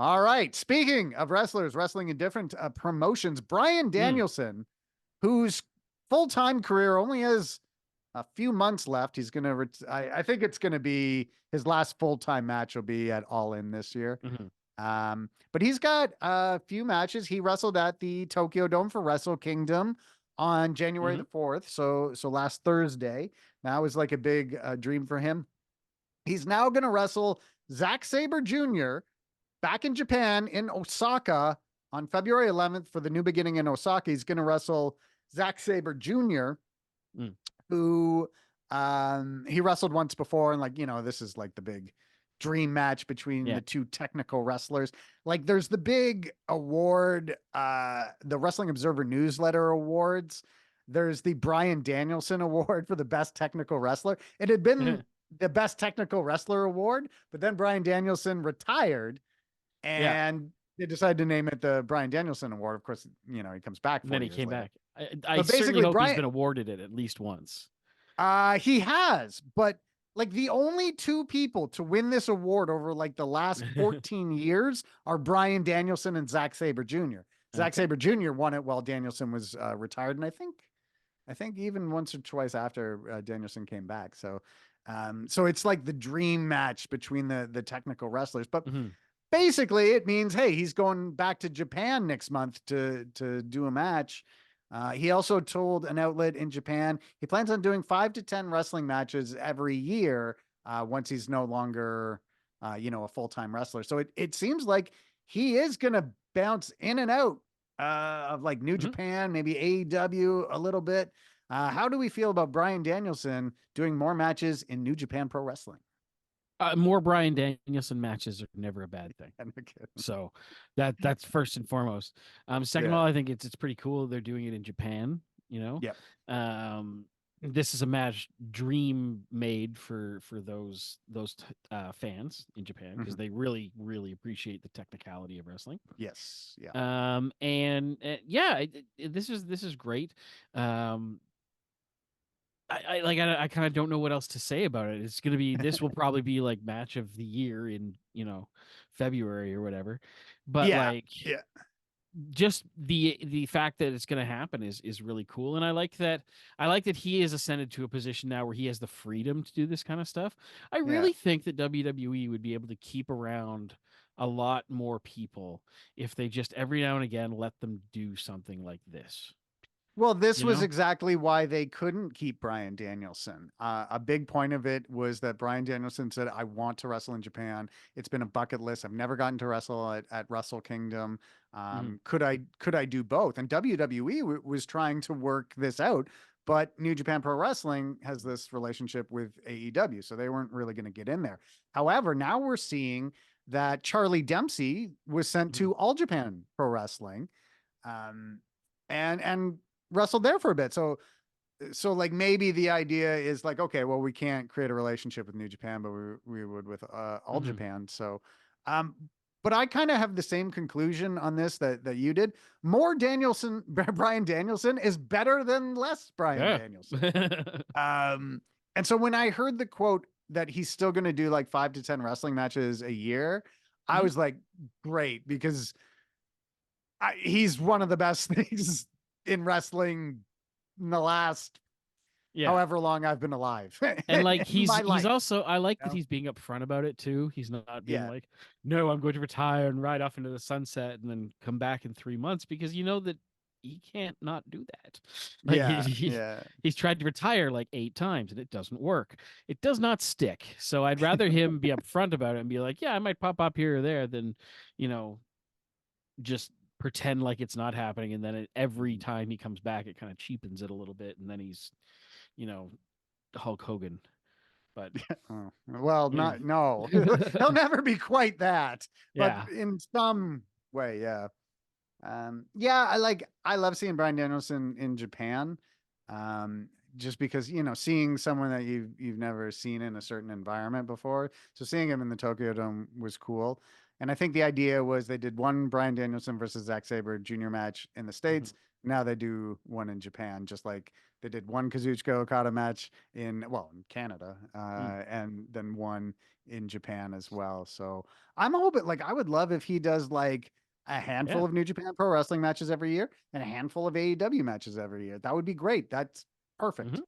All right. Speaking of wrestlers wrestling in different promotions, Bryan Mm, Danielson, whose full time career only has a few months left. He's going to, I think it's going to be his last full time match will be at All In this year. mhm, But he's got a few matches. He wrestled at the Tokyo Dome for Wrestle Kingdom on January mhm. the 4th. So last Thursday. That was like a big dream for him. He's now going to wrestle Zack Sabre Jr. back in Japan in Osaka on February 11th for the New Beginning in Osaka. He's going to wrestle Zack Sabre Jr., Mm. who he wrestled once before. And, like, this is like the big dream match between Yeah. the two technical wrestlers. Like, there's the big award, the Wrestling Observer Newsletter Awards. There's the Bryan Danielson Award for the best technical wrestler. It had been the best technical wrestler award, but then Bryan Danielson retired Yeah. and they decided to name it the Bryan Danielson Award. Of course, he comes back And then 40 he years came later. back. I But certainly basically, hope he's Bryan, been awarded it at least once. he has, but like the only two people to win this award over like the last 14 years are Bryan Danielson and Zack Sabre Jr. Zack Okay. Sabre Jr. won it while Danielson was retired, and I think even once or twice after Danielson came back. So it's like the dream match between the technical wrestlers. But Mhm. basically, it means, hey, he's going back to Japan next month to do a match. He also told an outlet in Japan he plans on doing 5 to 10 wrestling matches every year once he's no longer, a full time wrestler. So it seems like he is going to bounce in and out of like New Mhm. Japan, maybe AEW a little bit. How do we feel about Bryan Danielson doing more matches in New Japan Pro Wrestling? More Bryan Danielson matches are never a bad thing. No kidding. So that's first and foremost. Second of Yeah. all, I think it's pretty cool they're doing it in Japan. You know, Yep. um, this is a match dream made for those fans in Japan because Mhm. they really appreciate the technicality of wrestling. Yes. Yeah. And yeah, this is great. Um, I kind of don't know what else to say about it. It's gonna be this will probably be like match of the year in February or whatever, but Yeah. like Yeah. just the fact that it's gonna happen is really cool, and I like that he is ascended to a position now where he has the freedom to do this kind of stuff. I Yeah. really think that WWE would be able to keep around a lot more people if they just every now and again let them do something like this. Well, this You was know? exactly why they couldn't keep Bryan Danielson. A big point of it was that Bryan Danielson said, I want to wrestle in Japan. It's been a bucket list. I've never gotten to wrestle at Wrestle Kingdom. Mhm. Could I do both? And WWE was trying to work this out, but New Japan Pro Wrestling has this relationship with AEW, so they weren't really going to get in there. However, now we're seeing that Charlie Dempsey was sent Mhm. to All Japan Pro Wrestling. Um, and wrestled there for a bit. So like maybe the idea is like, okay, well, we can't create a relationship with New Japan, but we would with All Mhm. Japan. Um, but I kind of have the same conclusion on this that you did. More Danielson, Bryan Danielson is better than less Bryan Yeah. Danielson. Um, and so when I heard the quote that he's still going to do like 5 to 10 wrestling matches a year, I Mhm. was like, great, because he's one of the best things in wrestling in the last Yeah. however long I've been alive And like in my he's life. also I like You that know? he's being upfront about it too. He's not being Yeah. like, "No, I'm going to retire and ride off into the sunset and then come back in 3 months," because you know that he can't not do that. Like Yeah. Yeah. he's tried to retire like 8 times and it doesn't work. It does not stick. So I'd rather him be upfront about it and be like, "Yeah, I might pop up here or there," than, you know, just pretend like it's not happening and then every Mhm. time he comes back it kind of cheapens it a little bit and then he's, you know, Hulk Hogan. But Oh, well, yeah. not no. He'll never be quite that, but Yeah. in some way, yeah. Yeah, I love seeing Bryan Danielson in Japan. Just because, seeing someone that you've never seen in a certain environment before. So seeing him in the Tokyo Dome was cool. And I think the idea was they did one Bryan Danielson versus Zack Sabre junior match in the States. Mhm. Now they do one in Japan, just like they did one Kazuchika Okada match in Canada, Mm. and then one in Japan as well. So I'm hoping, like, I would love if he does like a Yeah. handful of New Japan Pro Wrestling matches every year and a handful of AEW matches every year. That would be great. That's perfect. Mhm.